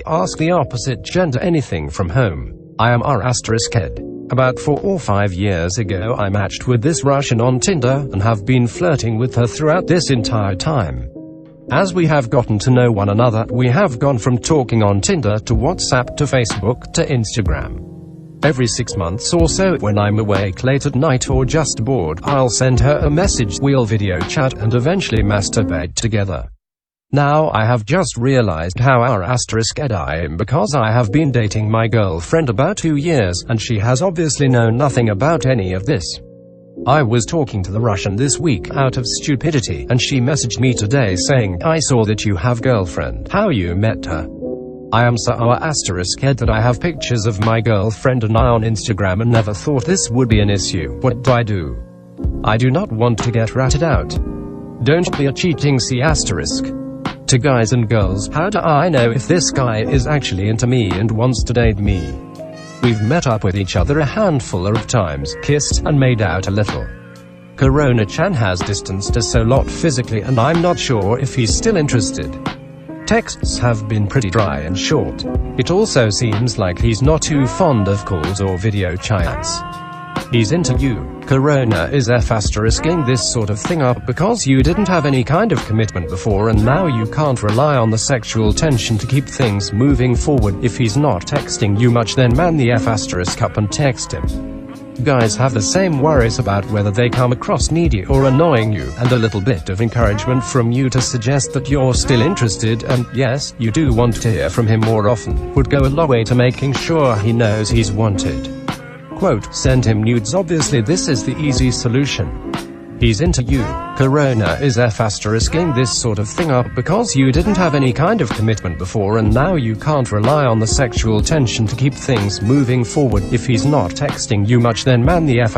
Ask the opposite gender anything from home. I am r***ed. About 4 or 5 years ago I matched with this Russian on Tinder, and have been flirting with her throughout this entire time. As we have gotten to know one another, we have gone from talking on Tinder to WhatsApp to Facebook to Instagram. Every 6 months or so, when I'm awake late at night or just bored, I'll send her a message, we'll video chat, and eventually masturbate together. Now I have just realized how r***ed I am, because I have been dating my girlfriend about 2 years, and she has obviously known nothing about any of this. I was talking to the Russian this week out of stupidity, and she messaged me today saying, "I saw that you have girlfriend. How you met her?" I am so r***ed that I have pictures of my girlfriend and I on Instagram and never thought this would be an issue. What do I do? I do not want to get ratted out. Don't be a cheating c***. To guys and girls, how do I know if this guy is actually into me and wants to date me? We've met up with each other a handful of times, kissed, and made out a little. Corona-chan has distanced us a lot physically, and I'm not sure if he's still interested. Texts have been pretty dry and short. It also seems like he's not too fond of calls or video chats. He's into you. Corona is f***ing this sort of thing up because you didn't have any kind of commitment before, and now you can't rely on the sexual tension to keep things moving forward. If he's not texting you much, then man the f*** up and text him. Guys have the same worries about whether they come across needy or annoying you, and a little bit of encouragement from you to suggest that you're still interested, and yes, you do want to hear from him more often, would go a long way to making sure he knows he's wanted. Quote, send him nudes. Obviously this is the easy solution. He's into you. Corona is f***ing this sort of thing up because you didn't have any kind of commitment before, and now you can't rely on the sexual tension to keep things moving forward. If he's not texting you much, then man the f***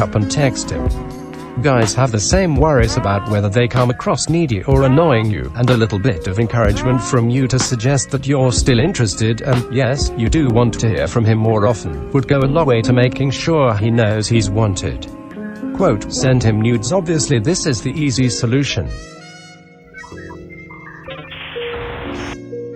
up and text him. Guys have the same worries about whether they come across needy or annoying you, and a little bit of encouragement from you to suggest that you're still interested, and yes, you do want to hear from him more often, would go a long way to making sure he knows he's wanted. Quote, send him nudes. Obviously this is the easy solution.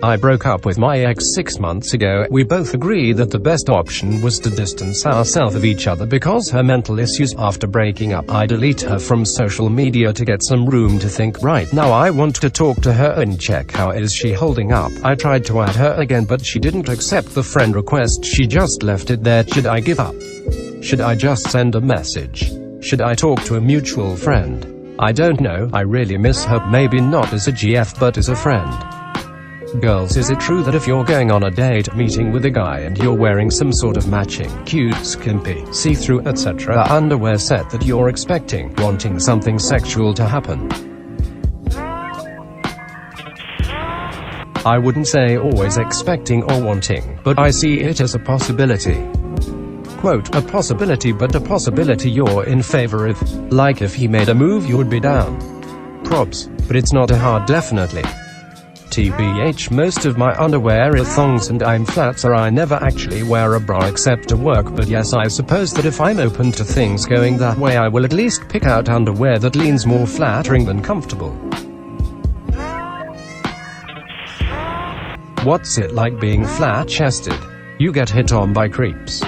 I broke up with my ex 6 months ago. We both agreed that the best option was to distance ourselves of each other because her mental issues. After breaking up, I delete her from social media to get some room to think. Right now I want to talk to her and check how is she holding up. I tried to add her again, but she didn't accept the friend request. She just left it there. Should I give up? Should I just send a message? Should I talk to a mutual friend? I don't know. I really miss her, maybe not as a GF but as a friend. Girls, is it true that if you're going on a date meeting with a guy and you're wearing some sort of matching, cute, skimpy, see-through, etc. underwear set that you're expecting, wanting something sexual to happen? I wouldn't say always expecting or wanting, but I see it as a possibility. Quote, a possibility, but a possibility you're in favor of. Like if he made a move you would be down. Probs. But it's not a hard definitely. TBH, most of my underwear are thongs and I'm flat, so I never actually wear a bra except to work, but yes, I suppose that if I'm open to things going that way, I will at least pick out underwear that leans more flattering than comfortable. What's it like being flat-chested? You get hit on by creeps.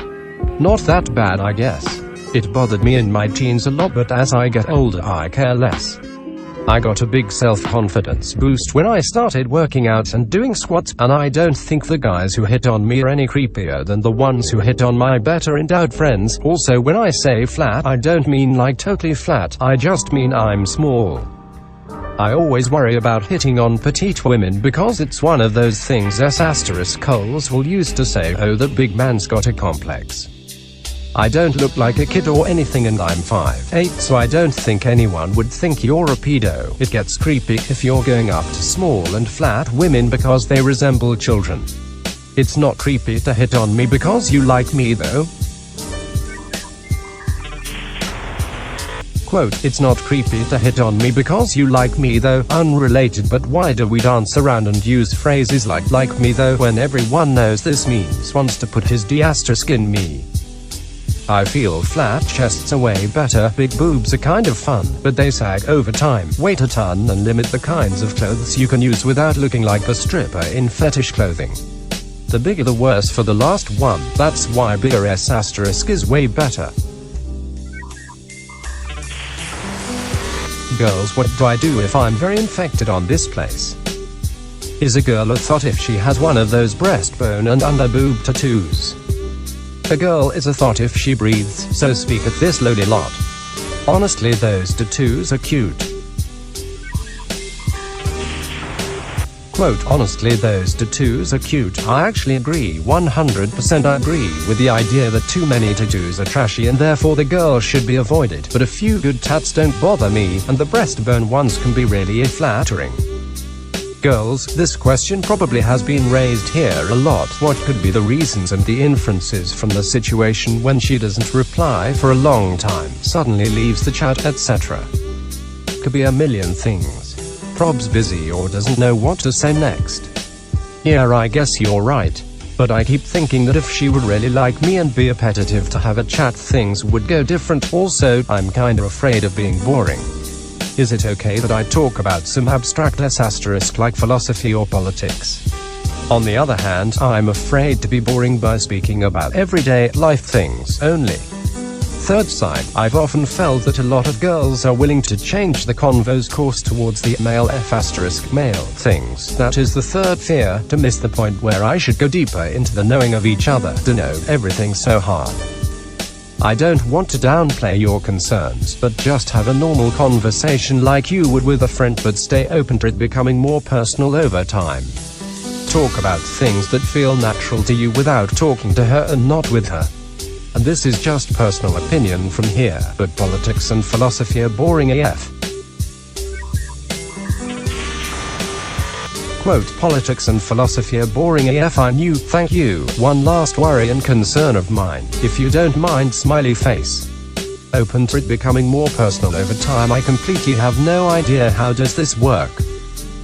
Not that bad, I guess. It bothered me in my teens a lot, but as I get older I care less. I got a big self-confidence boost when I started working out and doing squats, and I don't think the guys who hit on me are any creepier than the ones who hit on my better endowed friends. Also, when I say flat, I don't mean like totally flat, I just mean I'm small. I always worry about hitting on petite women because it's one of those things s***cols will use to say, oh, that big man's got a complex. I don't look like a kid or anything, and I'm 5'8", so I don't think anyone would think you're a pedo. It gets creepy if you're going up to small and flat women because they resemble children. It's not creepy to hit on me because you like me though. Quote, it's not creepy to hit on me because you like me though. Unrelated, but why do we dance around and use phrases like me though when everyone knows this means wants to put his d** in me? I feel flat chests are way better, big boobs are kind of fun, but they sag over time, weight a ton and limit the kinds of clothes you can use without looking like a stripper in fetish clothing. The bigger the worse for the last one, that's why bigger S asterisk is way better. Girls, what do I do if I'm very infected on this place? Is a girl a thought if she has one of those breastbone and underboob tattoos? A girl is a thought if she breathes, so speak at this lowly lot. Honestly, those tattoos are cute. Quote, honestly, those tattoos are cute. I actually agree, 100% I agree with the idea that too many tattoos are trashy and therefore the girl should be avoided, but a few good tats don't bother me, and the breastbone ones can be really flattering. Girls, this question probably has been raised here a lot. What could be the reasons and the inferences from the situation when she doesn't reply for a long time, suddenly leaves the chat, etc.? Could be a million things. Prob's busy or doesn't know what to say next. Yeah, I guess you're right. But I keep thinking that if she would really like me and be appetitive to have a chat, things would go different. Also, I'm kinda afraid of being boring. Is it okay that I talk about some abstract S asterisk like philosophy or politics? On the other hand, I'm afraid to be boring by speaking about everyday life things only. Third side, I've often felt that a lot of girls are willing to change the convo's course towards the male F asterisk male things. That is the third fear, to miss the point where I should go deeper into the knowing of each other, to know everything so hard. I don't want to downplay your concerns, but just have a normal conversation like you would with a friend, but stay open to it becoming more personal over time. Talk about things that feel natural to you without talking to her and not with her. And this is just personal opinion from here, but politics and philosophy are boring AF. Quote, politics and philosophy are boring AF. I knew, thank you. One last worry and concern of mine, if you don't mind, smiley face. Open to it becoming more personal over time. I completely have no idea how does this work.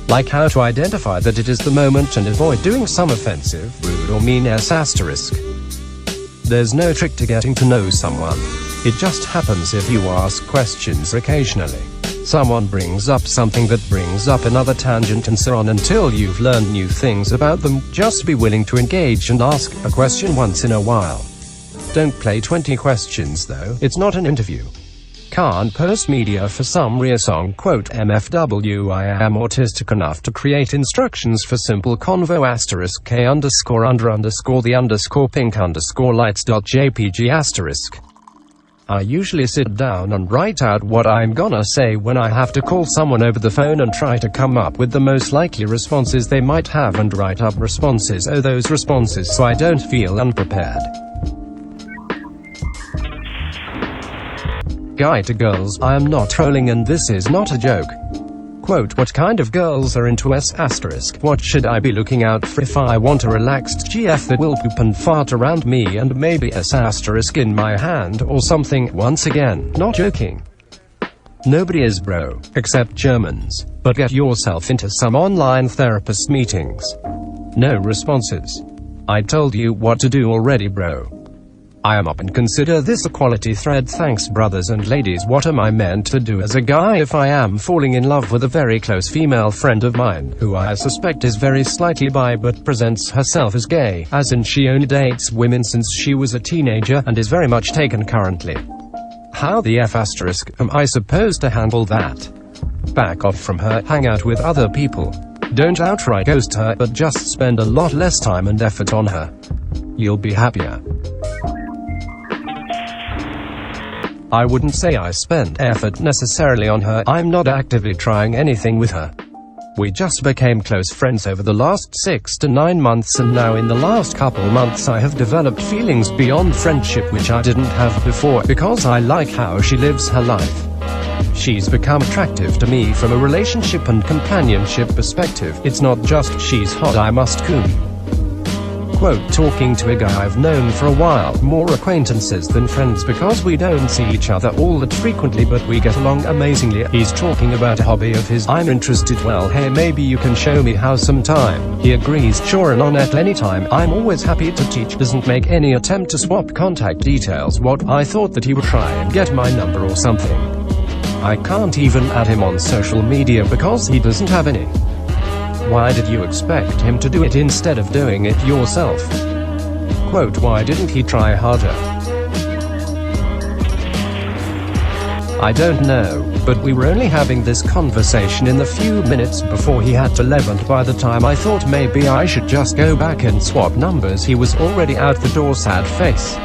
Like how to identify that it is the moment and avoid doing some offensive, rude or mean S asterisk. There's no trick to getting to know someone. It just happens if you ask questions occasionally. Someone brings up something that brings up another tangent and so on until you've learned new things about them. Just be willing to engage and ask a question once in a while. Don't play 20 questions though, it's not an interview. Can't post media for some reason. Quote, MFW, I am autistic enough to create instructions for simple convo asterisk k underscore under underscore the underscore pink underscore lights.jpg asterisk. I usually sit down and write out what I'm gonna say when I have to call someone over the phone and try to come up with the most likely responses they might have and write up responses to those responses so I don't feel unprepared. Guide to girls, I am not trolling and this is not a joke. Quote, what kind of girls are into S asterisk? What should I be looking out for if I want a relaxed GF that will poop and fart around me and maybe S asterisk in my hand or something? Once again, not joking. Nobody is bro, except Germans, but get yourself into some online therapist meetings. No responses. I told you what to do already, bro. I am up and consider this a quality thread. Thanks brothers and ladies. What am I meant to do as a guy if I am falling in love with a very close female friend of mine, who I suspect is very slightly bi but presents herself as gay, as in she only dates women since she was a teenager and is very much taken currently? How the F asterisk am I supposed to handle that? Back off from her, hang out with other people. Don't outright ghost her, but just spend a lot less time and effort on her. You'll be happier. I wouldn't say I spend effort necessarily on her. I'm not actively trying anything with her. We just became close friends over the last 6 to 9 months, and now in the last couple months I have developed feelings beyond friendship which I didn't have before, because I like how she lives her life. She's become attractive to me from a relationship and companionship perspective. It's not just she's hot, I must coom. Quote, talking to a guy I've known for a while, more acquaintances than friends because we don't see each other all that frequently but we get along amazingly. He's talking about a hobby of his. I'm interested. Well, hey, maybe you can show me how sometime. He agrees, sure, and on at any time. I'm always happy to teach. Doesn't make any attempt to swap contact details. What? I thought that he would try and get my number or something. I can't even add him on social media because he doesn't have any. Why did you expect him to do it instead of doing it yourself? Quote, why didn't he try harder? I don't know, but we were only having this conversation in the few minutes before he had to leave, and by the time I thought maybe I should just go back and swap numbers, he was already out the door. Sad face.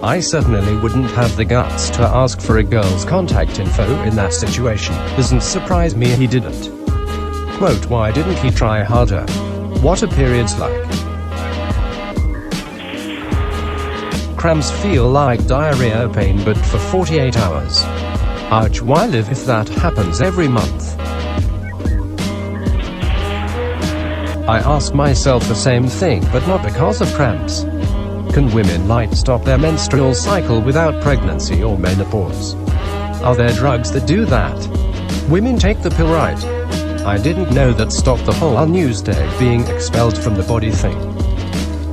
I certainly wouldn't have the guts to ask for a girl's contact info in that situation. Doesn't surprise me he didn't. Quote, why didn't he try harder? What are periods like? Cramps feel like diarrhea pain but for 48 hours. Ouch, why live if that happens every month? I ask myself the same thing, but not because of cramps. Can women stop their menstrual cycle without pregnancy or menopause? Are there drugs that do that? Women take the pill, right? I didn't know that stopped the whole on Newsday being expelled from the body thing.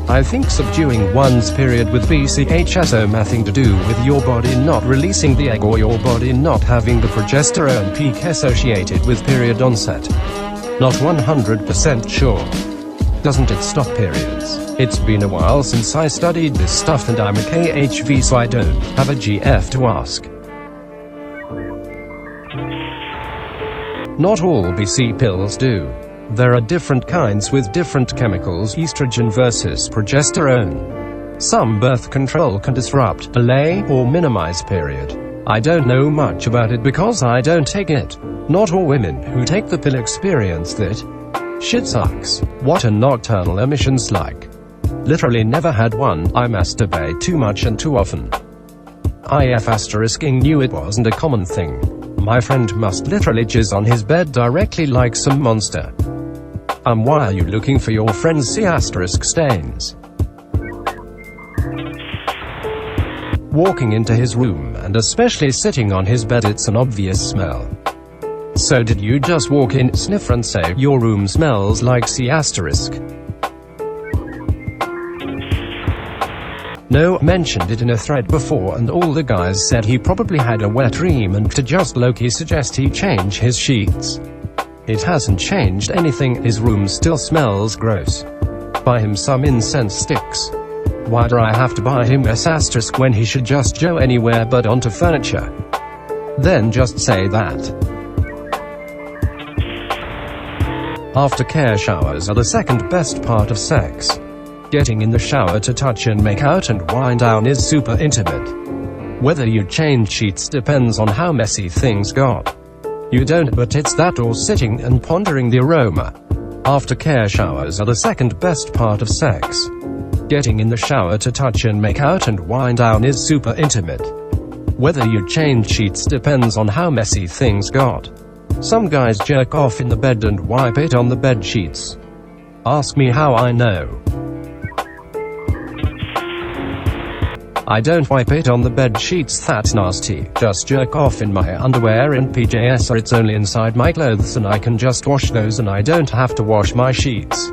I think subduing one's period with me-AOSA nothing to do with your body not releasing the egg or your body not having the progesterone peak associated with period onset. Not 100% sure. Doesn't it stop periods? It's been a while since I studied this stuff and I'm a KHV, so I don't have a GF to ask. Not all BC pills do. There are different kinds with different chemicals, estrogen versus progesterone. Some birth control can disrupt, delay, or minimize period. I don't know much about it because I don't take it. Not all women who take the pill experience that. Shit sucks. What are nocturnal emissions like? Literally never had one. I masturbate too much and too often. **ing knew it wasn't a common thing. My friend must literally jizz on his bed directly like some monster. Why are you looking for your friend's **stains? Walking into his room and especially sitting on his bed, it's an obvious smell. So did you just walk in, sniff and say, your room smells like **? No, mentioned it in a thread before and all the guys said he probably had a wet dream and to just low-key suggest he change his sheets. It hasn't changed anything, his room still smells gross. Buy him some incense sticks. Why do I have to buy him a ** when he should just go anywhere but onto furniture? Then just say that. Aftercare showers are the second best part of sex. Getting in the shower to touch and make out and wind down is super intimate. Whether you change sheets depends on how messy things got. You don't, but it's that or sitting and pondering the aroma. Aftercare showers are the second best part of sex. Getting in the shower to touch and make out and wind down is super intimate. Whether you change sheets depends on how messy things got. Some guys jerk off in the bed and wipe it on the bed sheets. Ask me how I know. I don't wipe it on the bed sheets, that's nasty. Just jerk off in my underwear and PJs, or it's only inside my clothes and I can just wash those and I don't have to wash my sheets.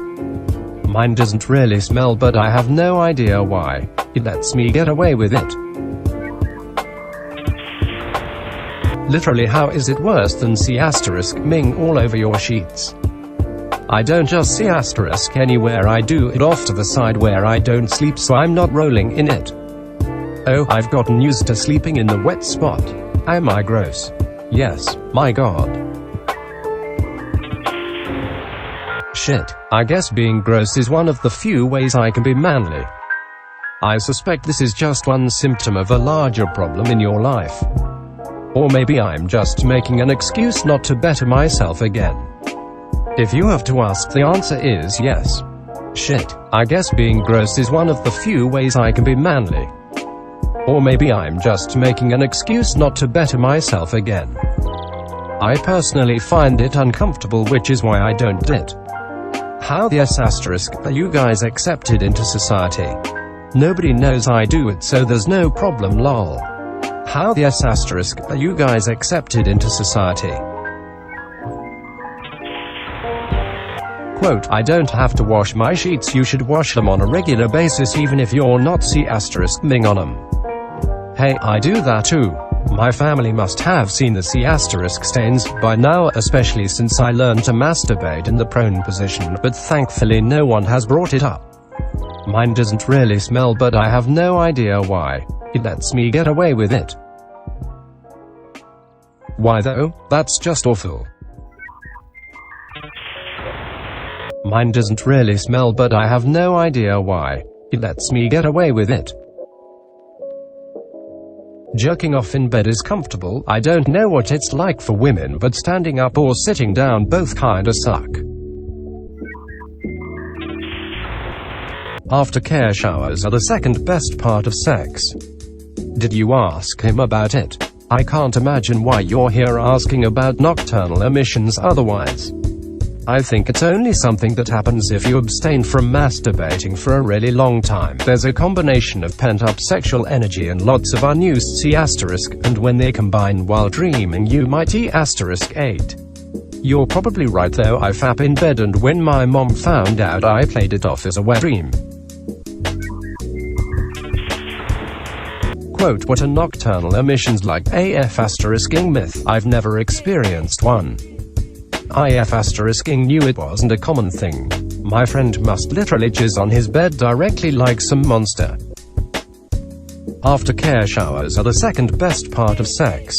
Mine doesn't really smell, but I have no idea why. It lets me get away with it. Literally, how is it worse than **ming all over your sheets? I don't just ** anywhere, I do it off to the side where I don't sleep, so I'm not rolling in it. Oh, I've gotten used to sleeping in the wet spot. Am I gross? Yes, my god. Shit, I guess being gross is one of the few ways I can be manly. I suspect this is just one symptom of a larger problem in your life. Or maybe I'm just making an excuse not to better myself again. If you have to ask, the answer is yes. Shit, I guess being gross is one of the few ways I can be manly. Or maybe I'm just making an excuse not to better myself again. I personally find it uncomfortable, which is why I don't do it. How the s** are you guys accepted into society? Nobody knows I do it, so there's no problem lol. How the s** are you guys accepted into society? Quote, I don't have to wash my sheets, you should wash them on a regular basis even if you're not c***ing on them. Hey, I do that too. My family must have seen the c** stains by now, especially since I learned to masturbate in the prone position, but thankfully no one has brought it up. Mine doesn't really smell, but I have no idea why. It lets me get away with it. Why though? That's just awful. Mine doesn't really smell, but I have no idea why. It lets me get away with it. Jerking off in bed is comfortable. I don't know what it's like for women, but standing up or sitting down both kinda suck. Aftercare showers are the second best part of sex. Did you ask him about it? I can't imagine why you're here asking about nocturnal emissions otherwise. I think it's only something that happens if you abstain from masturbating for a really long time. There's a combination of pent-up sexual energy and lots of unused c***, and when they combine while dreaming you might e***ate. You're probably right though, I fap in bed and when my mom found out I played it off as a wet dream. Quote, what are nocturnal emissions like? AF**ing myth. I've never experienced one. IF*ing knew it wasn't a common thing. My friend must literally jizz on his bed directly like some monster. Aftercare showers are the second best part of sex.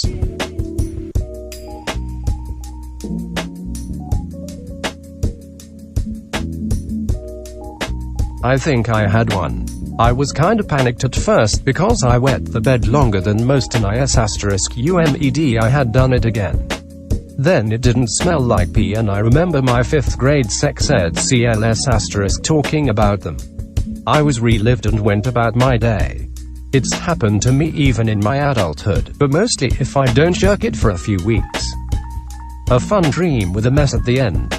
I think I had one. I was kinda panicked at first because I wet the bed longer than most and I had done it again. Then it didn't smell like pee and I remember my 5th grade sex ed CLS * talking about them. I was relieved and went about my day. It's happened to me even in my adulthood, but mostly if I don't jerk it for a few weeks. A fun dream with a mess at the end.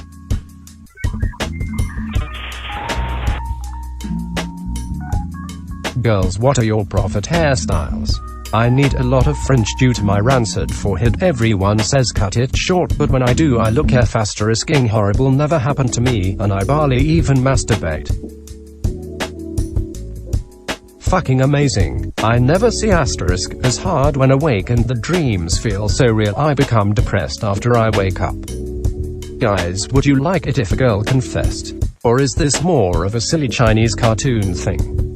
Girls, what are your preferred hairstyles? I need a lot of fringe due to my rancid forehead. Everyone says cut it short, but when I do I look f***ing horrible. Never happened to me, and I barely even masturbate. Fucking amazing. I never see * as hard when awake and the dreams feel so real I become depressed after I wake up. Guys, would you like it if a girl confessed? Or is this more of a silly Chinese cartoon thing?